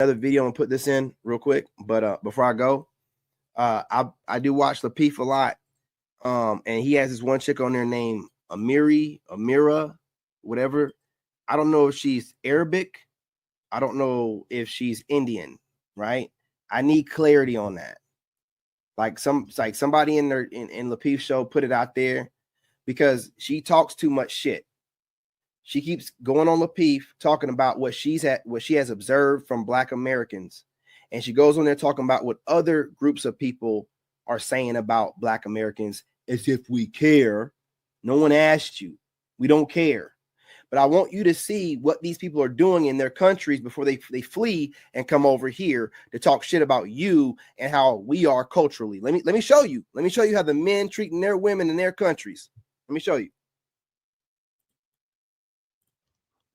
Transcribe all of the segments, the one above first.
another video and put this in real quick, but before I go, I do watch Lapeef a lot, and he has this one chick on there named Amira, whatever. I don't know if she's Arabic. I don't know if she's Indian, right? I need clarity on that. Like somebody in Lapeef's show put it out there, because she talks too much shit. She keeps going on Lapeef talking about what she has observed from Black Americans. And she goes on there talking about what other groups of people are saying about Black Americans, as if we care. No one asked you. We don't care. But I want you to see what these people are doing in their countries before they flee and come over here to talk shit about you and how we are culturally. Let me show you. Let me show you how the men treating their women in their countries. Let me show you.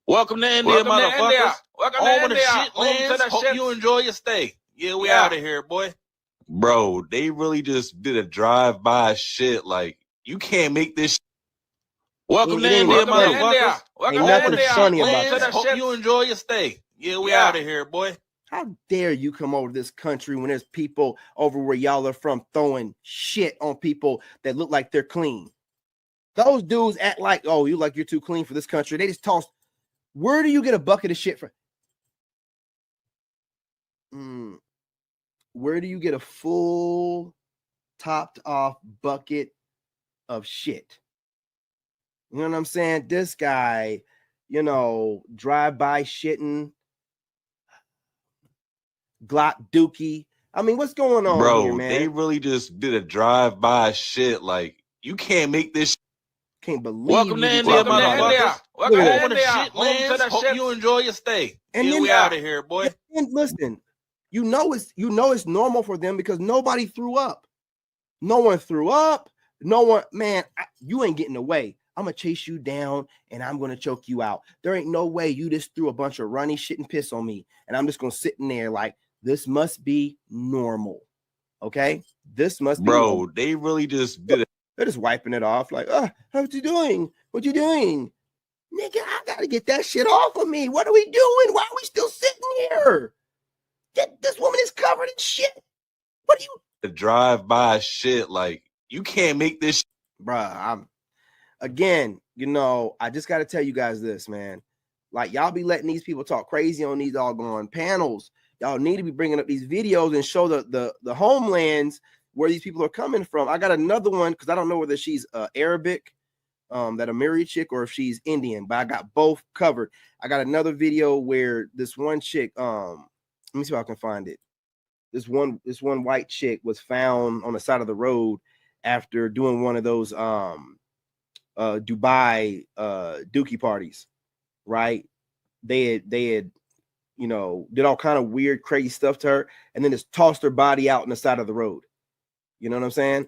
Welcome to India, motherfuckers. Welcome to India. Shit, hope you enjoy your stay. Yeah, we out of here, boy. Bro, they really just did a drive-by shit. Like, you can't make this. Welcome to India, motherfuckers. Ain't nothing funny about that. Hope you enjoy your stay. Yeah, we out of here, boy. How dare you come over to this country when there's people over where y'all are from throwing shit on people that look like they're clean? Those dudes act like, oh, you like you're too clean for this country. They just toss. Where do you get a bucket of shit from? Where do you get a full topped off bucket of shit? You know what I'm saying? This guy, drive-by shitting, Glock Dookie. I mean, what's going on here, man? Bro, they really just did a drive-by shit. Like, you can't make this. Can't believe. Welcome to India, motherfuckers. Welcome to the shit lands. Hope you enjoy your stay. And yeah, we out of here, boy. And listen, you know it's normal for them because nobody threw up. No one threw up. No one, man. You ain't getting away. I'm gonna chase you down and I'm gonna choke you out. There ain't no way you just threw a bunch of runny shit and piss on me, and I'm just gonna sit in there like this must be normal. Okay, this must be. Bro, normal. They really just did it. They're just wiping it off like, what you doing? What you doing? Nigga, I gotta get that shit off of me. What are we doing? Why are we still sitting here? This woman is covered in shit. What are you? The drive-by shit, like, you can't make this. Bruh, again, I just gotta tell you guys this, man. Like, y'all be letting these people talk crazy on these doggone panels. Y'all need to be bringing up these videos and show the homelands where these people are coming from. I got another one because I don't know whether she's Arabic, that Amiri chick, or if she's Indian, but I got both covered. I got another video where this one chick, let me see if I can find it. This one white chick was found on the side of the road after doing one of those Dubai dookie parties, right? They had did all kind of weird, crazy stuff to her, and then just tossed her body out on the side of the road. You know what I'm saying?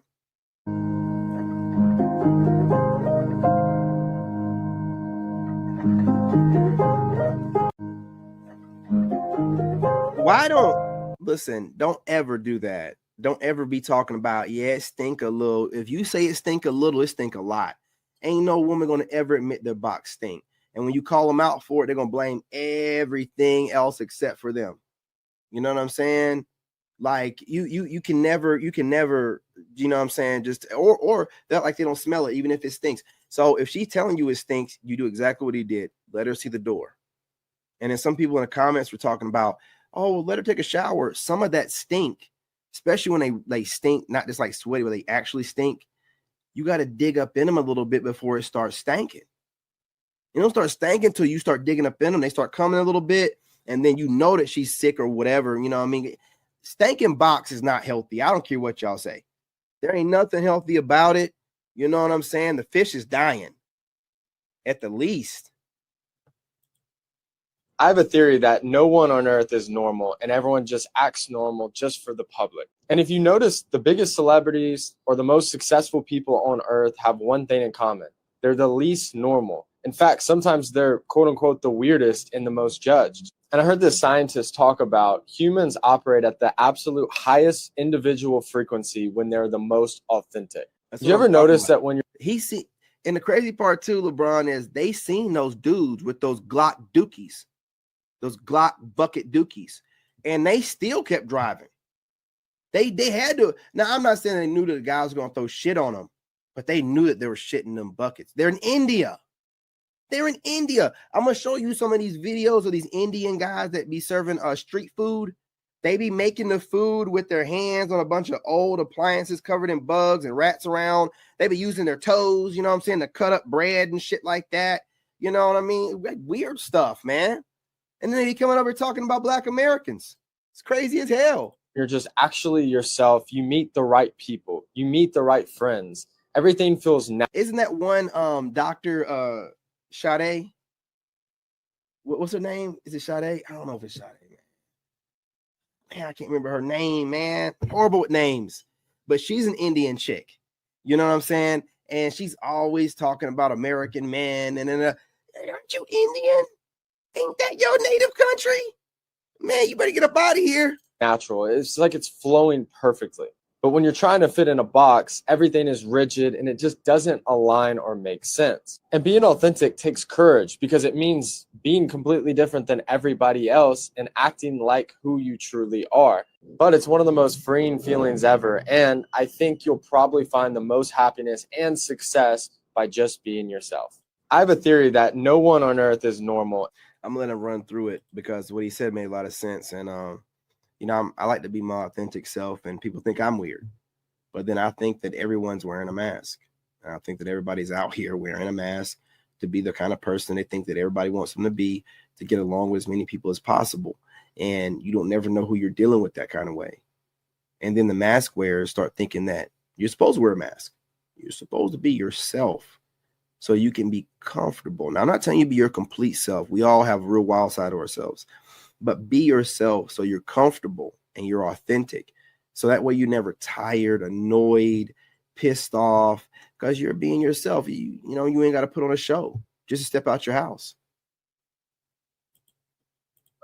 Don't ever do that. Don't ever be talking about, it stink a little. If you say it stink a little, it stink a lot. Ain't no woman going to ever admit their box stink. And when you call them out for it, they're going to blame everything else except for them. You know what I'm saying? Like you can never, you know what I'm saying? Just, or that like they don't smell it, even if it stinks. So if she's telling you it stinks, you do exactly what he did. Let her see the door. And then some people in the comments were talking about, oh, let her take a shower. Some of that stink, especially when they stink, not just like sweaty, but they actually stink. You got to dig up in them a little bit before it starts stanking. You don't start stanking until you start digging up in them. They start coming a little bit, and then you know that she's sick or whatever. You know what I mean? Stanking box is not healthy. I don't care what y'all say. There ain't nothing healthy about it. You know what I'm saying? The fish is dying at the least. I have a theory that no one on earth is normal and everyone just acts normal just for the public. And if you notice, the biggest celebrities or the most successful people on earth have one thing in common. They're the least normal. In fact, sometimes they're quote unquote the weirdest and the most judged. And I heard this scientist talk about humans operate at the absolute highest individual frequency when they're the most authentic. Did you ever notice that when you're and the crazy part too, LeBron, is they seen those dudes with those Glock dookies, those Glock bucket dookies. and they still kept driving. They had to. Now, I'm not saying they knew that the guys were going to throw shit on them, but they knew that they were shit in them buckets. They're in India. They're in India. I'm going to show you some of these videos of these Indian guys that be serving street food. They be making the food with their hands on a bunch of old appliances covered in bugs and rats around. They be using their toes, you know what I'm saying, to cut up bread and shit like that. You know what I mean? Weird stuff, man. And then they be coming over talking about Black Americans. It's crazy as hell. You're just actually yourself. You meet the right people. You meet the right friends. Everything feels natural. Isn't that one Dr. Sade? What's her name? Is it Sade? I don't know if it's Sade, man. I can't remember her name, man. Horrible with names. But she's an Indian chick. You know what I'm saying? And she's always talking about American men. And then, aren't you Indian? Ain't that your native country? Man, you better get up out of here. Natural. It's like it's flowing perfectly. But when you're trying to fit in a box, everything is rigid and it just doesn't align or make sense. And being authentic takes courage because it means being completely different than everybody else and acting like who you truly are. But it's one of the most freeing feelings ever. And I think you'll probably find the most happiness and success by just being yourself. I have a theory that no one on earth is normal. I'm going to run through it because what he said made a lot of sense. And, I like to be my authentic self, and people think I'm weird. But then I think that everyone's wearing a mask. And I think that everybody's out here wearing a mask to be the kind of person they think that everybody wants them to be, to get along with as many people as possible. And you don't never know who you're dealing with that kind of way. And then the mask wearers start thinking that you're supposed to wear a mask. You're supposed to be yourself so you can be comfortable. Now, I'm not telling you to be your complete self. We all have a real wild side of ourselves. But be yourself so you're comfortable and you're authentic. So that way you're never tired, annoyed, pissed off, because you're being yourself. You ain't got to put on a show. Just step out your house.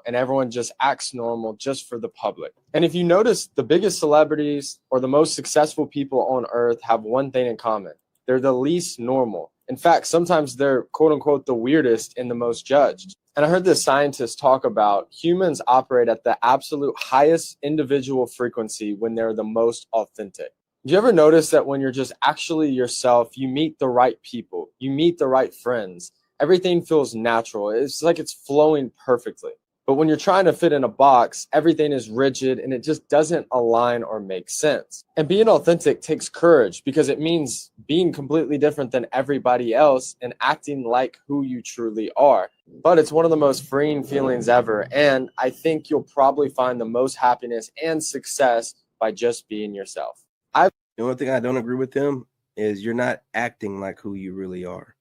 And everyone just acts normal just for the public. And if you notice, the biggest celebrities or the most successful people on earth have one thing in common. They're the least normal. In fact, sometimes they're quote unquote the weirdest and the most judged. And I heard this scientist talk about humans operate at the absolute highest individual frequency when they're the most authentic. Do you ever notice that when you're just actually yourself, you meet the right people, you meet the right friends, everything feels natural. It's like it's flowing perfectly. But when you're trying to fit in a box, everything is rigid and it just doesn't align or make sense. And being authentic takes courage because it means being completely different than everybody else and acting like who you truly are. But it's one of the most freeing feelings ever. And I think you'll probably find the most happiness and success by just being yourself. The only thing I don't agree with him is you're not acting like who you really are.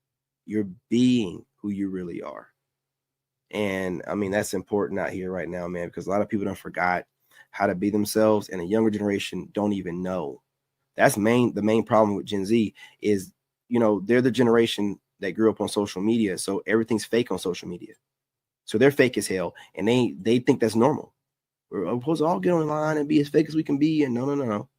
You're being who you really are. And I mean, that's important out here right now, man, because a lot of people don't forgot how to be themselves, and the younger generation don't even know. That's the main problem with Gen Z is, they're the generation that grew up on social media. So everything's fake on social media. So they're fake as hell. And they think that's normal. We're supposed to all get online and be as fake as we can be. And no.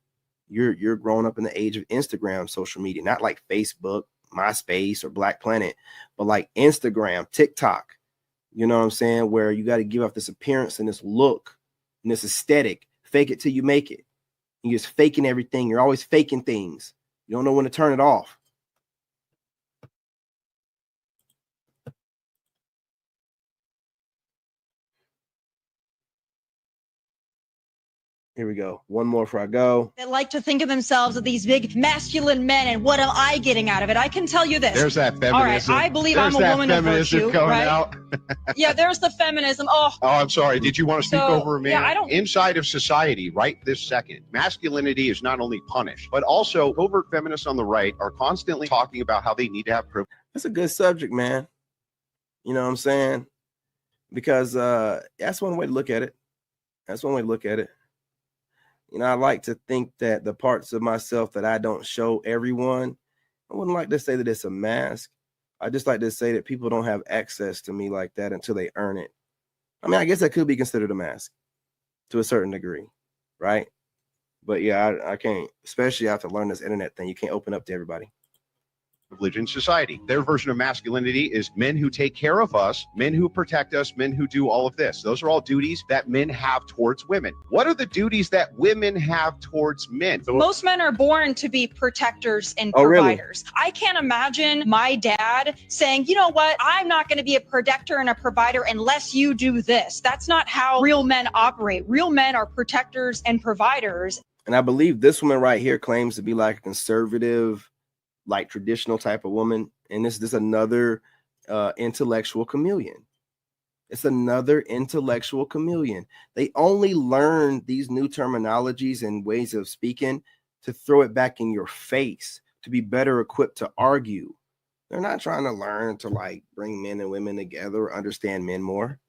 You're growing up in the age of Instagram, social media, not like Facebook, MySpace, or Black Planet, but like Instagram, TikTok. You know what I'm saying? Where you got to give off this appearance and this look and this aesthetic. Fake it till you make it. You're just faking everything. You're always faking things. You don't know when to turn it off. Here we go. One more before I go. They like to think of themselves as these big masculine men, and what am I getting out of it? I can tell you this. There's that feminism. All right, I believe I'm a woman of virtue, right? Out. Yeah, there's the feminism. Oh, I'm sorry. Did you want to speak over me? Yeah, I don't. Inside of society, right this second, masculinity is not only punished, but also overt feminists on the right are constantly talking about how they need to have privilege. That's a good subject, man. You know what I'm saying? Because that's one way to look at it. I like to think that the parts of myself that I don't show everyone, I wouldn't like to say that it's a mask. I just like to say that people don't have access to me like that until they earn it. I mean, I guess that could be considered a mask to a certain degree, right? But yeah, I can't, especially after learning this internet thing, you can't open up to everybody. privilege in society. Their version of masculinity is men who take care of us, men who protect us, men who do all of this. Those are all duties that men have towards women. What are the duties that women have towards men? Most men are born to be protectors and Oh, really? providers. I can't imagine my dad saying, you know what, I'm not going to be a protector and a provider unless you do this. That's not how real men operate. Real men are protectors and providers. And I believe this woman right here claims to be like a conservative, like traditional type of woman. And this is another intellectual chameleon. It's another intellectual chameleon. They only learn these new terminologies and ways of speaking to throw it back in your face, to be better equipped to argue. They're not trying to learn to like bring men and women together or understand men more.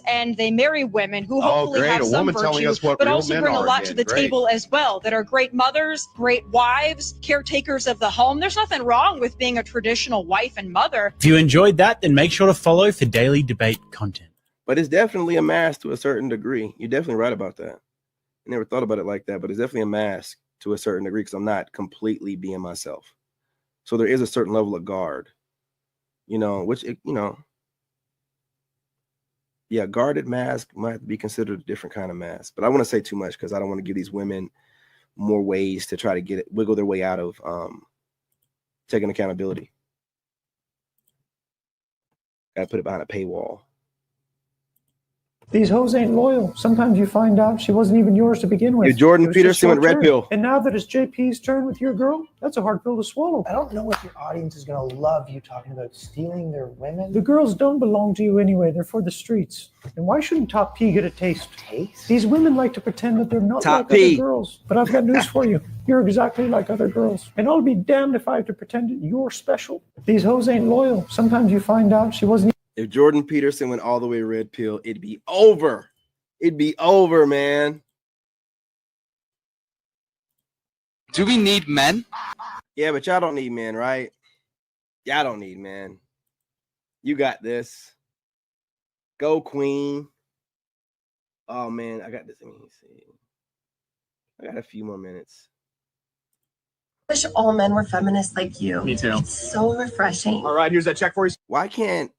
And they marry women who hopefully great. have A some woman telling virtue, us what but real also men bring a are lot again. to the Great. table as well, that are great mothers, great wives, caretakers of the home. There's nothing wrong with being a traditional wife and mother. If you enjoyed that, then make sure to follow for daily debate content. But it's definitely a mask to a certain degree. You're definitely right about that. I never thought about it like that, but it's definitely a mask to a certain degree because I'm not completely being myself. So there is a certain level of guard, which, yeah, guarded mask might be considered a different kind of mask. But I want to say too much because I don't want to give these women more ways to try to wiggle their way out of taking accountability. Gotta put it behind a paywall. These hoes ain't loyal. Sometimes you find out she wasn't even yours to begin with. You're Jordan It was just Peterson with Red short-term. Pill. And now that it's JP's turn with your girl, that's a hard pill to swallow. I don't know if your audience is going to love you talking about stealing their women. The girls don't belong to you anyway. They're for the streets. And why shouldn't Top P get a taste? Taste? These women like to pretend that they're not Top like P. other girls. But I've got news for you. You're exactly like other girls. And I'll be damned if I have to pretend that you're special. These hoes ain't loyal. Sometimes you find out she wasn't. If Jordan Peterson went all the way Red Pill, it'd be over. It'd be over, man. Do we need men? Yeah, but y'all don't need men, right? Y'all don't need men. You got this. Go, Queen. Oh, man, I got this. Let me see. I got a few more minutes. I wish all men were feminists like you. Me too. It's so refreshing. All right, here's that check for you. Why can't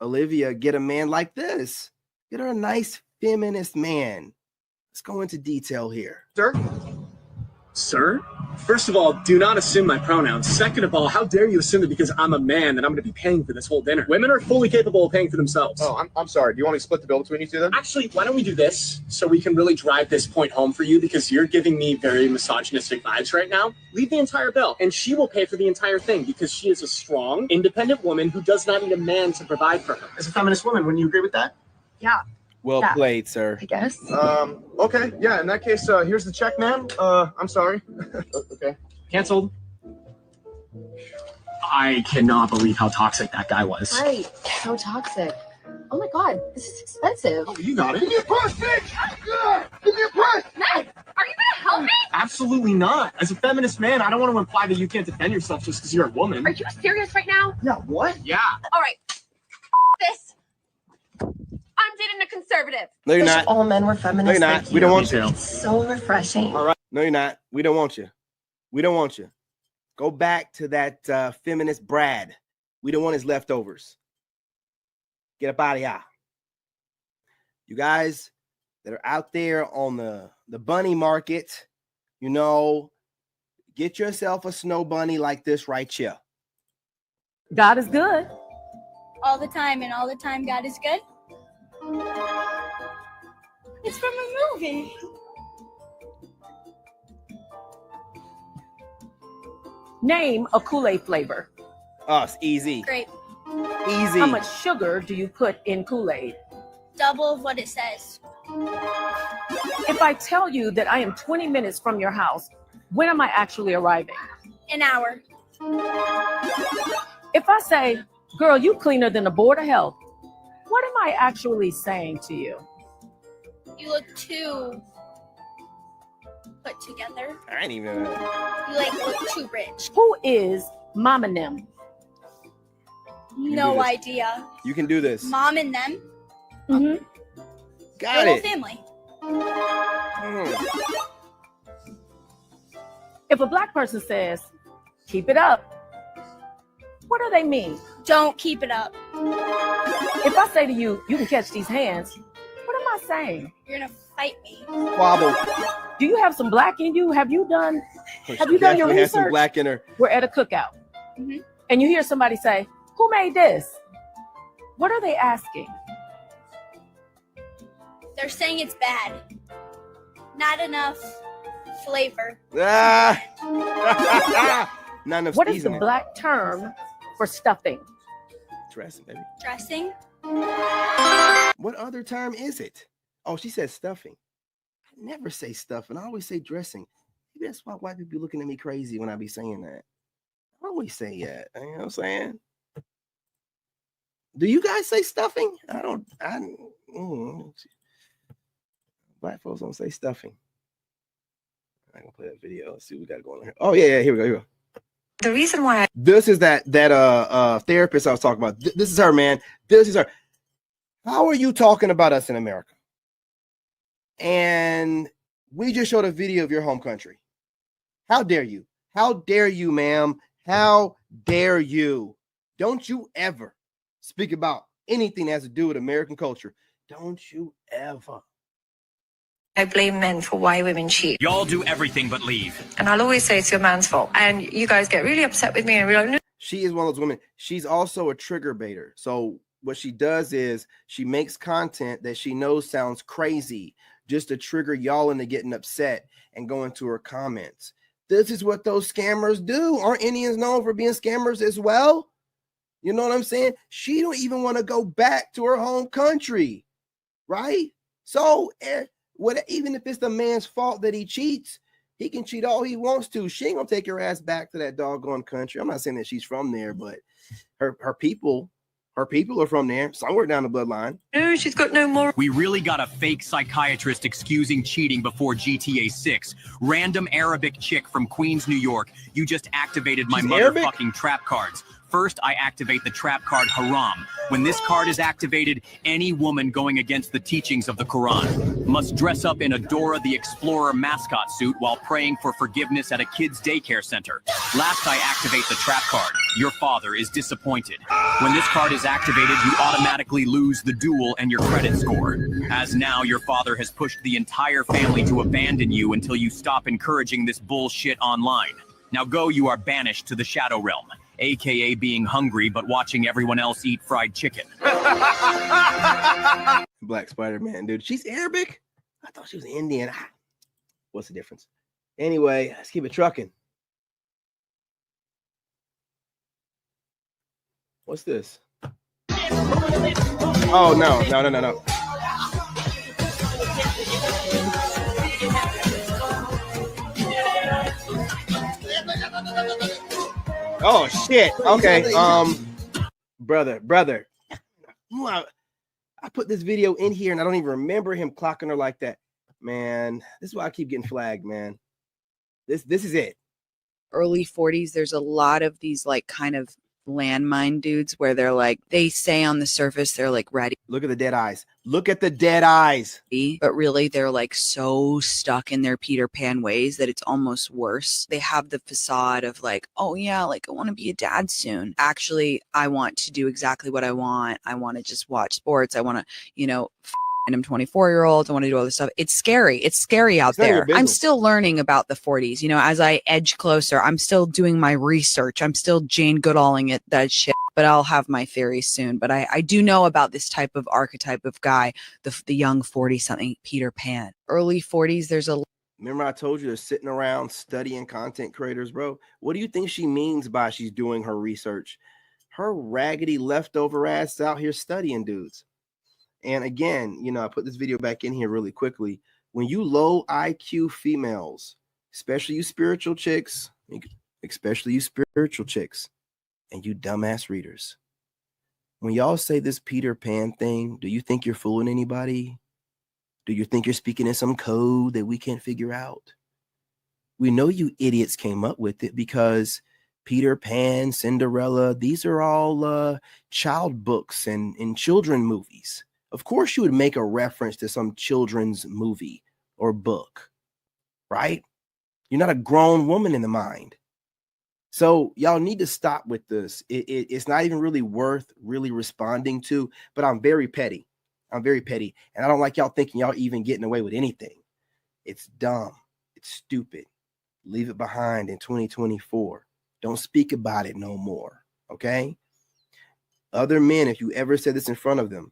Olivia get a man like this? Get her a nice feminist man. Let's go into detail here. Sir? Sir? First of all, do not assume my pronouns. Second of all, how dare you assume that because I'm a man that I'm going to be paying for this whole dinner? Women are fully capable of paying for themselves. Oh, I'm sorry. Do you want me to split the bill between you two then? Actually, why don't we do this so we can really drive this point home for you because you're giving me very misogynistic vibes right now. Leave the entire bill and she will pay for the entire thing because she is a strong, independent woman who does not need a man to provide for her. As a feminist woman, wouldn't you agree with that? Yeah, Well Yeah. played, sir. I guess. Okay. Yeah, in that case, here's the check, ma'am. I'm sorry. Okay. Canceled. I cannot believe how toxic that guy was. Right. So toxic. Oh my god, this is expensive. Oh, you got it. Give me a purse, bitch! I'm good! Give me a purse! Ned, are you gonna help me? Absolutely not. As a feminist man, I don't want to imply that you can't defend yourself just because you're a woman. Are you serious right now? Yeah, what? Yeah. All right. This. I'm dating a conservative. No, you're Wish not. all men were feminists No, you're not. like We you. don't want you. too. It's so refreshing. All right. No, you're not. We don't want you. We don't want you. Go back to that feminist Brad. We don't want his leftovers. Get up out of here. You guys that are out there on the bunny market, get yourself a snow bunny like this right here. God is good. All the time, and all the time God is good. It's from a movie. Name a Kool-Aid flavor. Oh, it's easy. Great. Easy. How much sugar do you put in Kool-Aid? Double of what it says. If I tell you that I am 20 minutes from your house, when am I actually arriving? An hour. If I say, girl, you cleaner than the Board of Health, what am I actually saying to you? You look too put together. I ain't even. You look too rich. Who is Mom and them? No idea. You can do this. Mom and them. Mm-hmm. Got The whole it. family. Mm. If a black person says, Keep it up. What do they mean? Don't keep it up. If I say to you, you can catch these hands, what am I saying? You're gonna fight me. Wobble. Do you have some black in you? Have you done your Definitely has some research? black in her. We're at a cookout. Mhm. And you hear somebody say, who made this? What are they asking? They're saying it's bad. Not enough flavor. Ah. Not enough What is the seasoning. black term for stuffing? Dressing, baby. Dressing. What other term is it? Oh, she said stuffing. I never say stuffing. I always say dressing. Maybe that's why white people be looking at me crazy when I be saying that. I always say that. You know what I'm saying? Do you guys say stuffing? Black folks don't say stuffing. I'm gonna play that video. Let's see what we got going on here. Oh, yeah, here we go. The reason why This is that therapist I was talking about. This is her, man. This is her. How are you talking about us in America? And we just showed a video of your home country. How dare you? How dare you, ma'am? How dare you? Don't you ever speak about anything that has to do with American culture. Don't you ever. I blame men for why women cheat. Y'all do everything but leave. And I'll always say it's your man's fault. And you guys get really upset with me and we're like, no. She is one of those women. She's also a trigger baiter. So what she does is she makes content that she knows sounds crazy just to trigger y'all into getting upset and going to her comments. This is what those scammers do. Aren't Indians known for being scammers as well? You know what I'm saying? She don't even want to go back to her home country, right? So even if it's the man's fault that he cheats, he can cheat all he wants to. She ain't gonna take her ass back to that doggone country. I'm not saying that she's from there, but her people are from there, somewhere down the bloodline. No, she's got no more. We really got a fake psychiatrist excusing cheating before GTA 6. Random Arabic chick from Queens, New York. You just activated my motherfucking trap cards. First, I activate the trap card Haram. When this card is activated, any woman going against the teachings of the Quran must dress up in a Dora the Explorer mascot suit while praying for forgiveness at a kid's daycare center. Last, I activate the trap card. Your father is disappointed. When this card is activated, you automatically lose the duel and your credit score. As now, your father has pushed the entire family to abandon you until you stop encouraging this bullshit online. Now go, you are banished to the Shadow Realm. AKA being hungry, but watching everyone else eat fried chicken. Black Spider-Man, dude. She's Arabic? I thought she was Indian. What's the difference? Anyway, let's keep it trucking. What's this? Oh, no. Oh shit. Okay. Brother. I put this video in here and I don't even remember him clocking her like that. Man, this is why I keep getting flagged, man. This is it. Early 40s, there's a lot of these like kind of landmine dudes where they're like, they say on the surface they're like ready. Look at the dead eyes. Look at the dead eyes. But really they're like so stuck in their Peter Pan ways that it's almost worse. They have the facade of like, oh yeah, like I want to be a dad soon. Actually, I want to do exactly what I want. I want to just watch sports. I want to, and I'm 24-year-old. I want to do all this stuff. It's scary. It's scary out there. I'm still learning about the 40s. As I edge closer, I'm still doing my research. I'm still Jane Goodalling it, that shit. But I'll have my theories soon. But I do know about this type of archetype of guy, the young 40-something Peter Pan. Early 40s, there's a... Remember I told you they're sitting around studying content creators, bro? What do you think she means by she's doing her research? Her raggedy leftover ass out here studying dudes. And again, I put this video back in here really quickly. When you low IQ females, especially you spiritual chicks, and you dumbass readers, when y'all say this Peter Pan thing, do you think you're fooling anybody? Do you think you're speaking in some code that we can't figure out? We know you idiots came up with it because Peter Pan, Cinderella, these are all child books and children movies. Of course you would make a reference to some children's movie or book, right? You're not a grown woman in the mind. So y'all need to stop with this. It's not even really worth really responding to, but I'm very petty. I'm very petty. And I don't like y'all thinking y'all even getting away with anything. It's dumb. It's stupid. Leave it behind in 2024. Don't speak about it no more. Okay? Other men, if you ever said this in front of them,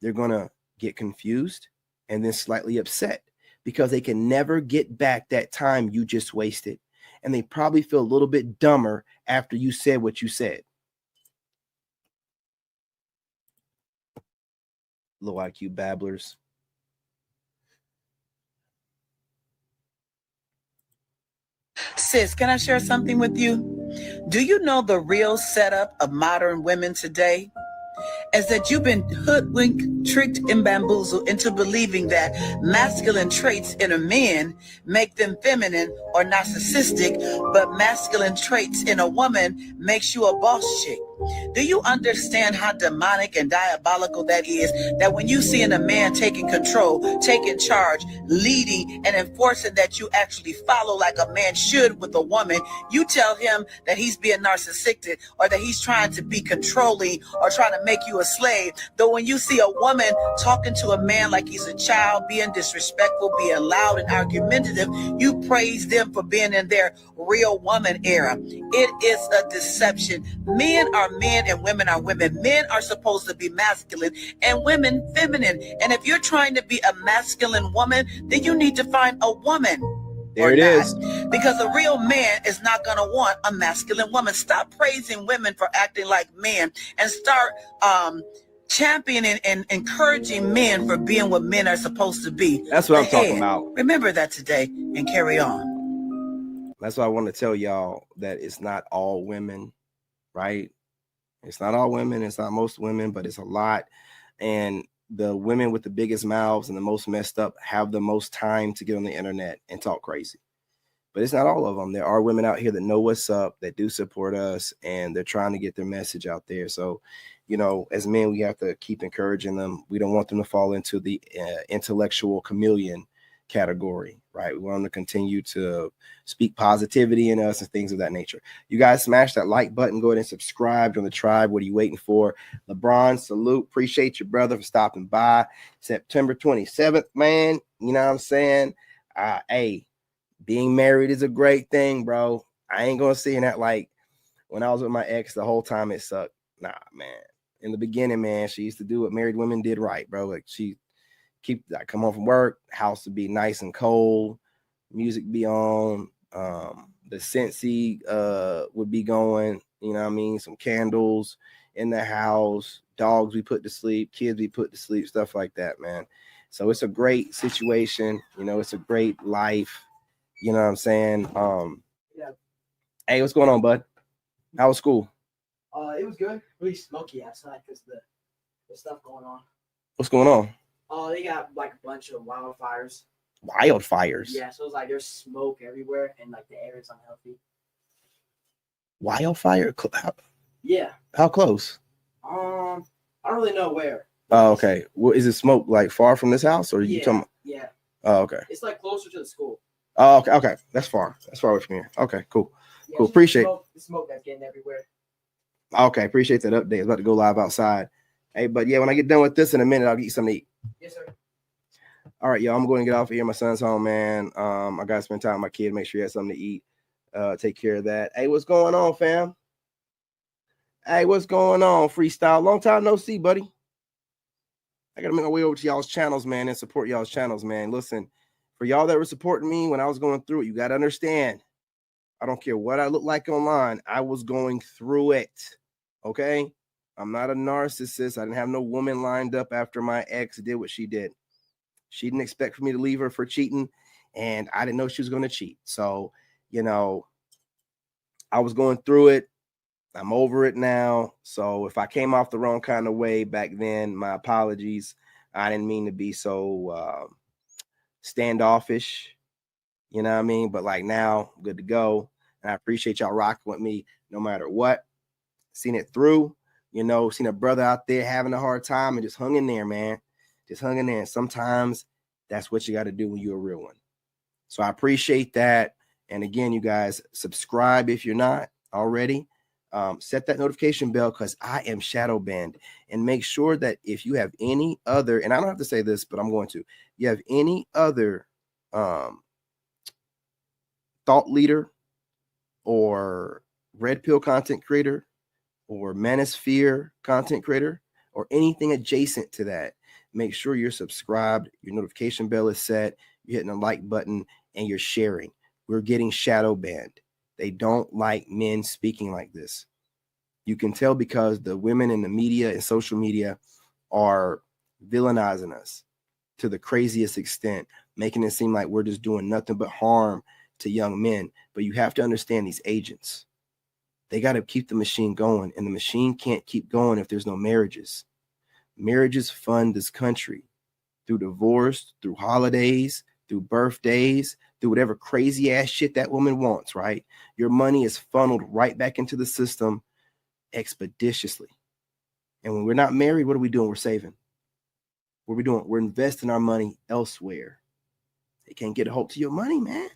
they're going to get confused and then slightly upset because they can never get back that time you just wasted. And they probably feel a little bit dumber after you said what you said. Low IQ babblers. Sis, can I share something with you? Do you know the real setup of modern women today? Is that you've been hoodwinked, tricked, and bamboozled into believing that masculine traits in a man make them feminine or narcissistic, but masculine traits in a woman makes you a boss chick. Do you understand how demonic and diabolical that is? That when you see in a man taking control, taking charge, leading, and enforcing that you actually follow like a man should with a woman, you tell him that he's being narcissistic or that he's trying to be controlling or trying to make you a slave. Though when you see a woman talking to a man like he's a child, being disrespectful, being loud and argumentative, you praise them for being in their real woman era. It is a deception. Men are men and women are women. Men are supposed to be masculine and women feminine. And if you're trying to be a masculine woman, then you need to find a woman. There it is. Because a real man is not going to want a masculine woman. Stop praising women for acting like men and start championing and encouraging men for being what men are supposed to be. That's what I'm talking about. Remember that today and carry on. That's why I want to tell y'all that it's not all women, right? It's not all women. It's not most women, but it's a lot. And the women with the biggest mouths and the most messed up have the most time to get on the internet and talk crazy. But it's not all of them. There are women out here that know what's up, that do support us, and they're trying to get their message out there. So, you know, as men, we have to keep encouraging them. We don't want them to fall into the intellectual chameleon category, right? We want them to continue to speak positivity in us and things of that nature. You guys smash that like button, go ahead and subscribe to the tribe. What are you waiting for? LeBron, salute. Appreciate your brother for stopping by. September 27th, man. You know what I'm saying? Hey, being married is a great thing, bro. I ain't gonna say that like when I was with my ex the whole time it sucked. Nah, man. In the beginning, man, she used to do what married women did right, bro. Like I come home from work, house would be nice and cold, music be on, the Scentsy would be going, you know what I mean? Some candles in the house, dogs we put to sleep, kids we put to sleep, stuff like that, man. So it's a great situation, you know, it's a great life, you know what I'm saying? Yeah. Hey, what's going on, bud? How was school? It was good. Really smoky outside because the stuff going on. What's going on? They got like a bunch of wildfires. Wildfires? Yeah, so it's like there's smoke everywhere and like the air is unhealthy. Wildfire? Yeah. How close? I don't really know where. Oh, okay. Well, is it smoke like far from this house, or are you talking? Yeah. Oh, okay. It's like closer to the school. Oh, okay. Okay, that's far. That's far away from here. Okay, cool. Yeah, Cool. it's Appreciate. the smoke that's getting everywhere. Okay, appreciate that update. I was about to go live outside. Hey, but yeah, when I get done with this in a minute, I'll get you something to eat. Yes, sir. All right, y'all. I'm going to get off here. My son's home, man. I gotta spend time with my kid, make sure he has something to eat. Take care of that. Hey, what's going on, fam? Hey, what's going on, Freestyle? Long time no see, buddy. I gotta make my way over to y'all's channels, man, and support y'all's channels, man. Listen, for y'all that were supporting me when I was going through it, you gotta understand. I don't care what I look like online. I was going through it. Okay. I'm not a narcissist. I didn't have no woman lined up after my ex did what she did. She didn't expect for me to leave her for cheating, and I didn't know she was going to cheat. So, you know, I was going through it. I'm over it now. So if I came off the wrong kind of way back then, my apologies. I didn't mean to be so standoffish. You know what I mean? But like now, I'm good to go. And I appreciate y'all rocking with me no matter what. Seen it through, you know, seen a brother out there having a hard time and just hung in there, man. Just hung in there. And sometimes that's what you got to do when you're a real one. So I appreciate that. And again, you guys, subscribe if you're not. already, set that notification bell because I am shadow banned. And make sure that if you have any other, and I don't have to say this, but I'm going to, you have any other thought leader or red pill content creator or manosphere content creator or anything adjacent to that, make sure you're subscribed, your notification bell is set, you're hitting the like button, and you're sharing. We're getting shadow banned. They don't like men speaking like this. You can tell because the women in the media and social media are villainizing us to the craziest extent, making it seem like we're just doing nothing but harm to young men. But you have to understand these agents. They got to keep the machine going, and the machine can't keep going if there's no marriages. Marriages fund this country through divorce, through holidays, through birthdays, through whatever crazy ass shit that woman wants, right? Your money is funneled right back into the system expeditiously. And when we're not married, what are we doing? We're saving. What are we doing? We're investing our money elsewhere. They can't get a hold to your money, man.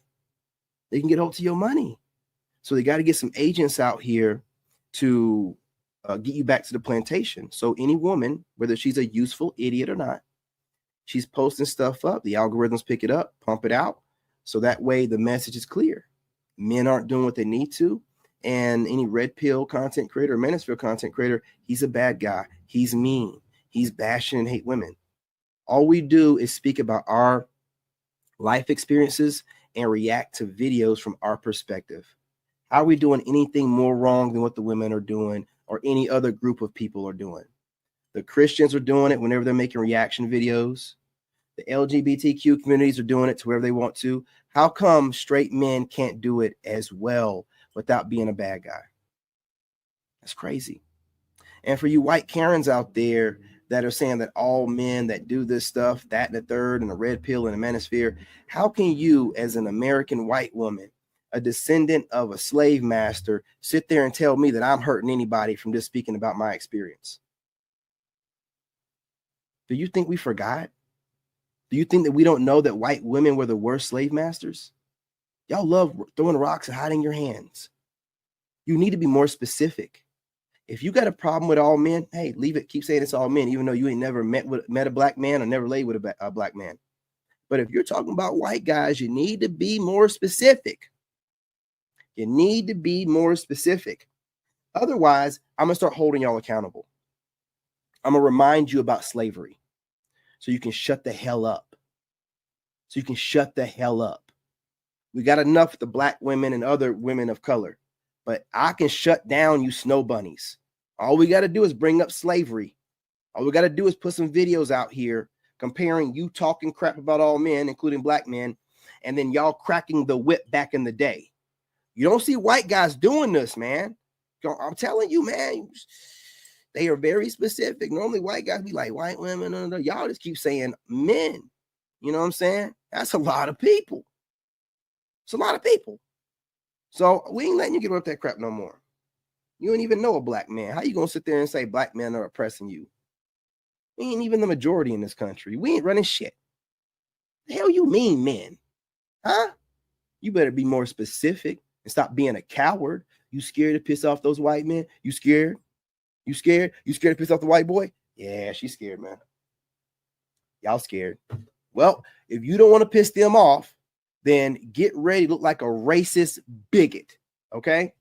They can get a hold to your money. So they got to get some agents out here to get you back to the plantation. So any woman, whether she's a useful idiot or not, she's posting stuff up. The algorithms pick it up, pump it out. So that way the message is clear. Men aren't doing what they need to. And any red pill content creator, manosphere content creator, he's a bad guy. He's mean. He's bashing and hate women. All we do is speak about our life experiences and react to videos from our perspective. How are we doing anything more wrong than what the women are doing or any other group of people are doing? The Christians are doing it whenever they're making reaction videos. The LGBTQ communities are doing it to wherever they want to. How come straight men can't do it as well without being a bad guy? That's crazy. And for you white Karens out there that are saying that all men that do this stuff, that and the third and the red pill and the manosphere, how can you as an American white woman, a descendant of a slave master, sit there and tell me that I'm hurting anybody from just speaking about my experience? Do you think we forgot? Do you think that we don't know that white women were the worst slave masters? Y'all love throwing rocks and hiding your hands. You need to be more specific. If you got a problem with all men, hey, leave it. Keep saying it's all men, even though you ain't never met a black man or never laid with a black man. But if you're talking about white guys, you need to be more specific. You need to be more specific. Otherwise, I'm going to start holding y'all accountable. I'm going to remind you about slavery so you can shut the hell up. So you can shut the hell up. We got enough with the black women and other women of color, but I can shut down you snow bunnies. All we got to do is bring up slavery. All we got to do is put some videos out here comparing you talking crap about all men, including black men, and then y'all cracking the whip back in the day. You don't see white guys doing this, man. I'm telling you, man, they are very specific. Normally white guys be like white women. Y'all just keep saying men. You know what I'm saying? That's a lot of people. It's a lot of people. So we ain't letting you get up that crap no more. You don't even know a black man. How you going to sit there and say black men are oppressing you? We ain't even the majority in this country. We ain't running shit. The hell you mean men? Huh? You better be more specific and stop being a coward. You scared to piss off those white men? You scared? You scared? You scared to piss off the white boy? Yeah, she's scared, man. Y'all scared. Well, if you don't want to piss them off, then get ready to look like a racist bigot, okay?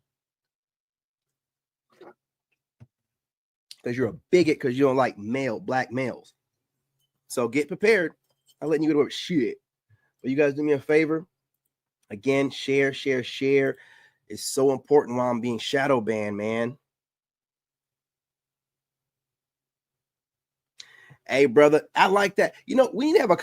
Because you're a bigot because you don't like black males. So get prepared. I'm letting you go to work. Shit. But you guys do me a favor. Again, share. It's so important while I'm being shadow banned, man. Hey, brother, I like that. You know, we need to have a